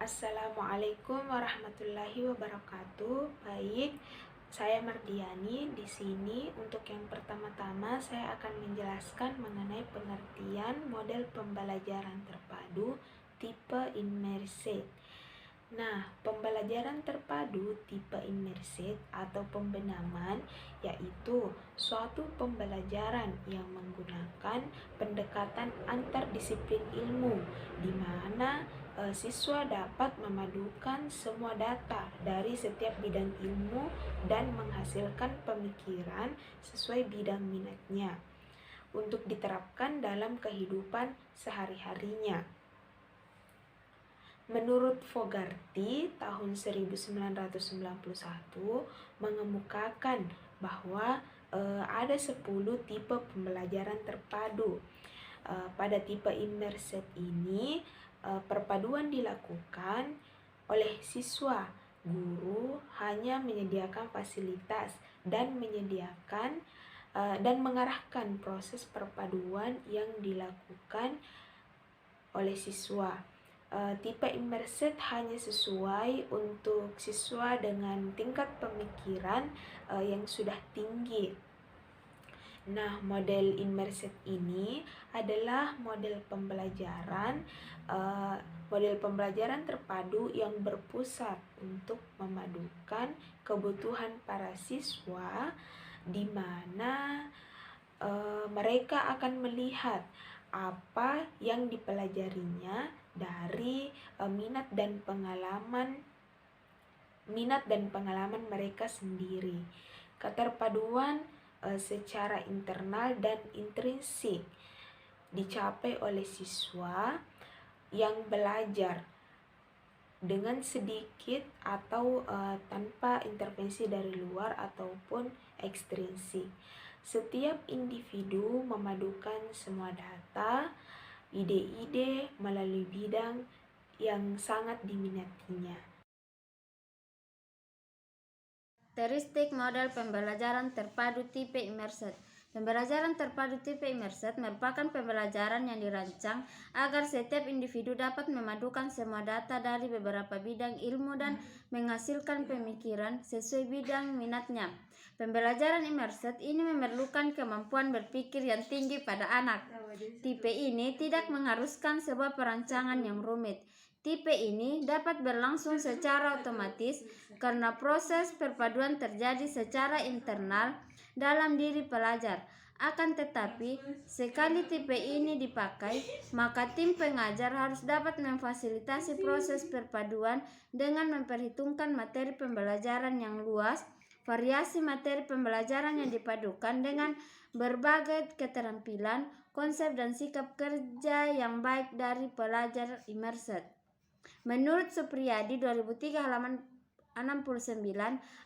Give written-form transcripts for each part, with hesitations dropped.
Assalamualaikum warahmatullahi wabarakatuh. Baik, saya Mardiani. Di sini untuk yang pertama-tama saya akan menjelaskan mengenai pengertian model pembelajaran terpadu tipe immersed. Nah, pembelajaran terpadu tipe immersed atau pembenaman yaitu suatu pembelajaran yang menggunakan pendekatan antardisiplin ilmu di mana siswa dapat memadukan semua data dari setiap bidang ilmu dan menghasilkan pemikiran sesuai bidang minatnya untuk diterapkan dalam kehidupan sehari-harinya. Menurut Fogarty tahun 1991 mengemukakan bahwa ada 10 tipe pembelajaran terpadu. Pada tipe immersed ini perpaduan dilakukan oleh siswa. Guru hanya menyediakan fasilitas dan mengarahkan proses perpaduan yang dilakukan oleh siswa. Tipe immersed hanya sesuai untuk siswa dengan tingkat pemikiran yang sudah tinggi. Nah, model immersed ini adalah model pembelajaran terpadu yang berpusat untuk memadukan kebutuhan para siswa, di mana mereka akan melihat apa yang dipelajarinya dari minat dan pengalaman mereka sendiri. Keterpaduan secara internal dan intrinsik dicapai oleh siswa yang belajar dengan sedikit atau tanpa intervensi dari luar ataupun ekstrinsik. Setiap individu memadukan semua data, ide-ide melalui bidang yang sangat diminatinya. Karakteristik model pembelajaran terpadu tipe immersed. Pembelajaran terpadu tipe immersed merupakan pembelajaran yang dirancang agar setiap individu dapat memadukan semua data dari beberapa bidang ilmu dan menghasilkan pemikiran sesuai bidang minatnya. Pembelajaran immersed ini memerlukan kemampuan berpikir yang tinggi pada anak. Tipe ini tidak mengharuskan sebuah perancangan yang rumit. Tipe ini dapat berlangsung secara otomatis karena proses perpaduan terjadi secara internal dalam diri pelajar. Akan tetapi, sekali tipe ini dipakai, maka tim pengajar harus dapat memfasilitasi proses perpaduan dengan memperhitungkan materi pembelajaran yang luas, variasi materi pembelajaran yang dipadukan dengan berbagai keterampilan, konsep dan sikap kerja yang baik dari pelajar immersed. Menurut Supriyadi 2003 halaman 69,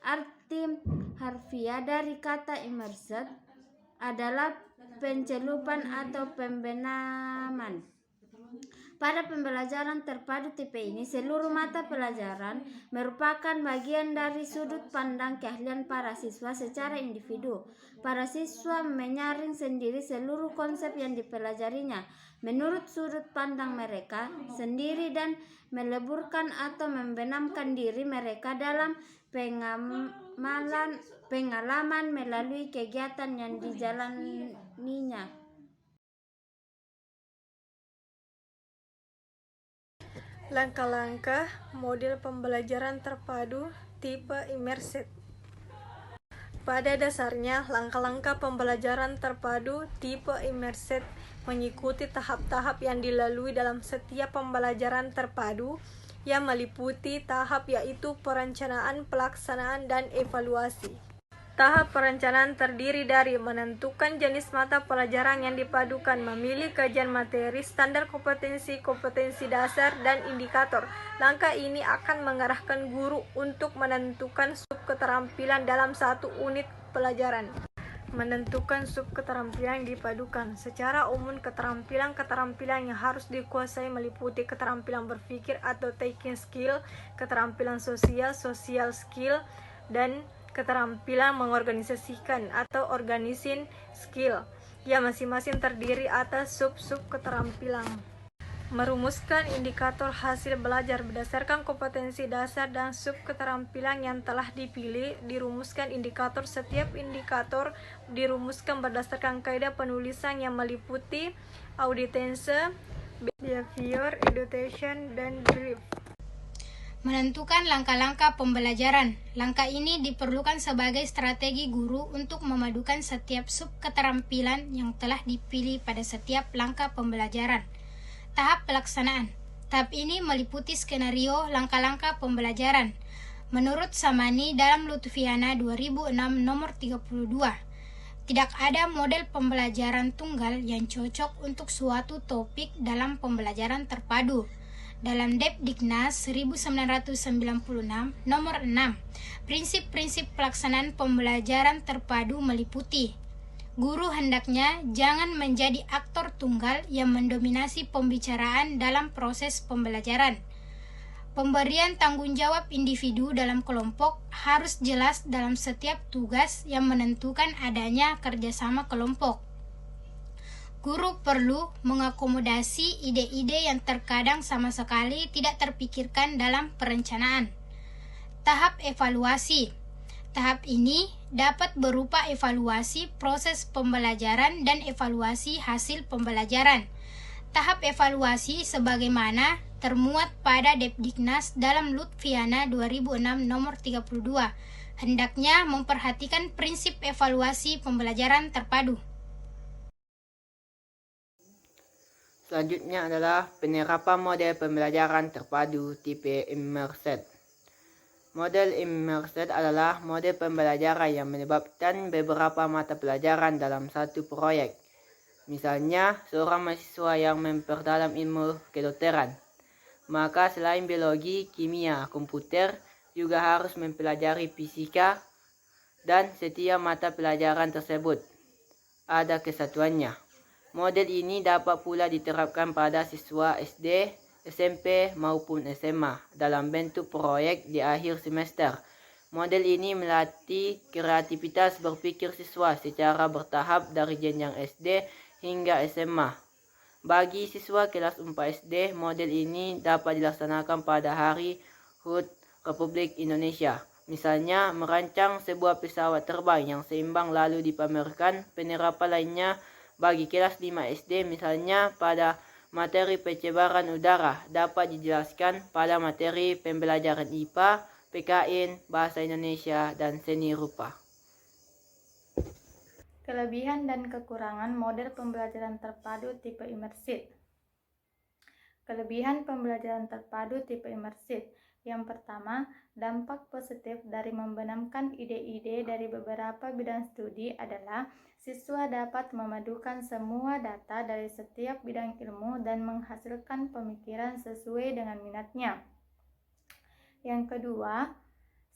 arti harfiah dari kata immersed adalah pencelupan atau pembenaman. Pada pembelajaran terpadu tipe ini, seluruh mata pelajaran merupakan bagian dari sudut pandang keahlian para siswa secara individu. Para siswa menyaring sendiri seluruh konsep yang dipelajarinya menurut sudut pandang mereka sendiri dan meleburkan atau membenamkan diri mereka dalam pengalaman melalui kegiatan yang dijalaninya. Langkah-langkah model pembelajaran terpadu tipe immersed. Pada dasarnya, langkah-langkah pembelajaran terpadu tipe immersed mengikuti tahap-tahap yang dilalui dalam setiap pembelajaran terpadu yang meliputi tahap yaitu perencanaan, pelaksanaan, dan evaluasi. Tahap perencanaan terdiri dari menentukan jenis mata pelajaran yang dipadukan, memilih kajian materi, standar kompetensi, kompetensi dasar, dan indikator. Langkah ini akan mengarahkan guru untuk menentukan sub keterampilan dalam satu unit pelajaran. Menentukan sub keterampilan yang dipadukan. Secara umum, keterampilan yang harus dikuasai meliputi keterampilan berpikir atau thinking skill, keterampilan sosial, social skill, dan keterampilan mengorganisasikan atau organizing skill yang masing-masing terdiri atas sub-sub keterampilan. Merumuskan indikator hasil belajar berdasarkan kompetensi dasar dan sub keterampilan yang telah dipilih. Dirumuskan indikator. Setiap indikator dirumuskan berdasarkan kaidah penulisan yang meliputi auditense, behavior, education, dan belief. Menentukan langkah-langkah pembelajaran. Langkah ini diperlukan sebagai strategi guru untuk memadukan setiap sub keterampilan yang telah dipilih pada setiap langkah pembelajaran. Tahap pelaksanaan. Tahap ini meliputi skenario langkah-langkah pembelajaran. Menurut Samani dalam Lutfiana 2006 nomor 32, tidak ada model pembelajaran tunggal yang cocok untuk suatu topik dalam pembelajaran terpadu. Dalam Depdiknas 1996 nomor 6, prinsip-prinsip pelaksanaan pembelajaran terpadu meliputi: guru hendaknya jangan menjadi aktor tunggal yang mendominasi pembicaraan dalam proses pembelajaran. Pemberian tanggung jawab individu dalam kelompok harus jelas dalam setiap tugas yang menentukan adanya kerjasama kelompok. Guru perlu mengakomodasi ide-ide yang terkadang sama sekali tidak terpikirkan dalam perencanaan. Tahap evaluasi. Tahap ini dapat berupa evaluasi proses pembelajaran dan evaluasi hasil pembelajaran. Tahap evaluasi sebagaimana termuat pada Depdiknas dalam Lutfiana 2006 nomor 32 hendaknya memperhatikan prinsip evaluasi pembelajaran terpadu. Selanjutnya adalah penerapan model pembelajaran terpadu tipe Immersed. Model Immersed adalah model pembelajaran yang melibatkan beberapa mata pelajaran dalam satu proyek. Misalnya, seorang mahasiswa yang memperdalam ilmu kedokteran, maka selain biologi, kimia, komputer, juga harus mempelajari fisika, dan setiap mata pelajaran tersebut ada kesatuannya. Model ini dapat pula diterapkan pada siswa SD, SMP maupun SMA dalam bentuk proyek di akhir semester. Model ini melatih kreativitas berpikir siswa secara bertahap dari jenjang SD hingga SMA. Bagi siswa kelas 4 SD, model ini dapat dilaksanakan pada Hari HUT Republik Indonesia. Misalnya, merancang sebuah pesawat terbang yang seimbang lalu dipamerkan. Penerapan lainnya bagi kelas 5 SD, misalnya pada materi pencemaran udara, dapat dijelaskan pada materi pembelajaran IPA, PKN, Bahasa Indonesia, dan Seni Rupa. Kelebihan dan kekurangan model pembelajaran terpadu tipe Immersed. Kelebihan pembelajaran terpadu tipe Immersed. Yang pertama, dampak positif dari membenamkan ide-ide dari beberapa bidang studi adalah siswa dapat memadukan semua data dari setiap bidang ilmu dan menghasilkan pemikiran sesuai dengan minatnya. Yang kedua,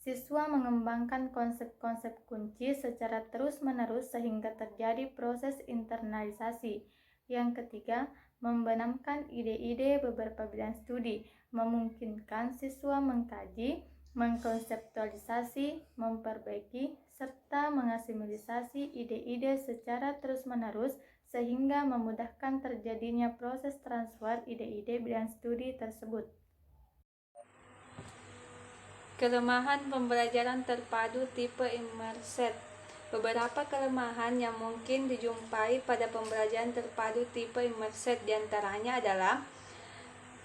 siswa mengembangkan konsep-konsep kunci secara terus-menerus sehingga terjadi proses internalisasi. Yang ketiga, membenamkan ide-ide beberapa bidang studi, memungkinkan siswa mengkaji, mengkonseptualisasi, memperbaiki, serta mengasimilisasi ide-ide secara terus-menerus sehingga memudahkan terjadinya proses transfer ide-ide bidang studi tersebut. Kelemahan pembelajaran terpadu tipe Immersed. Beberapa kelemahan yang mungkin dijumpai pada pembelajaran terpadu tipe Immersed diantaranya adalah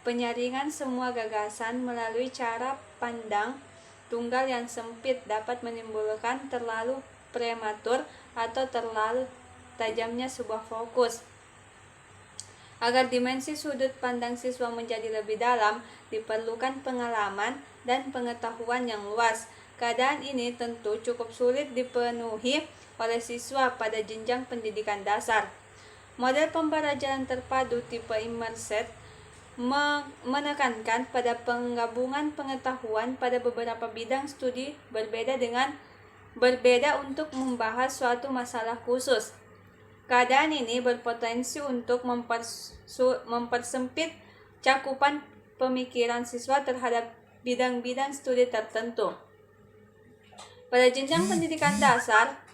penyaringan semua gagasan melalui cara pandang tunggal yang sempit dapat menimbulkan terlalu prematur atau terlalu tajamnya sebuah fokus. Agar dimensi sudut pandang siswa menjadi lebih dalam, diperlukan pengalaman dan pengetahuan yang luas. Keadaan ini tentu cukup sulit dipenuhi oleh siswa pada jenjang pendidikan dasar. Model pembelajaran terpadu tipe Immersed menekankan pada penggabungan pengetahuan pada beberapa bidang studi berbeda untuk membahas suatu masalah khusus. Keadaan ini berpotensi untuk mempersempit cakupan pemikiran siswa terhadap bidang-bidang studi tertentu. Pada jenjang pendidikan dasar,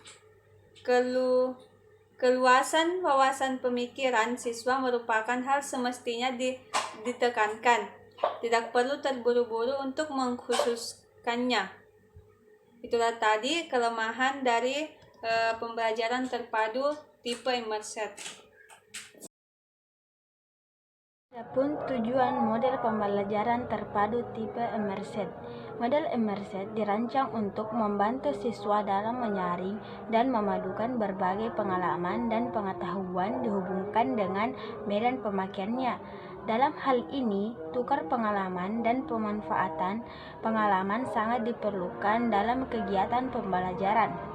keluasan wawasan pemikiran siswa merupakan hal semestinya ditekankan. Tidak perlu terburu-buru untuk mengkhususkannya. Itulah tadi kelemahan dari pembelajaran terpadu tipe immerset. Adapun tujuan model pembelajaran terpadu tipe immerset. Model immerset dirancang untuk membantu siswa dalam menyaring dan memadukan berbagai pengalaman dan pengetahuan dihubungkan dengan medan pemakaiannya. Dalam hal ini, tukar pengalaman dan pemanfaatan pengalaman sangat diperlukan dalam kegiatan pembelajaran.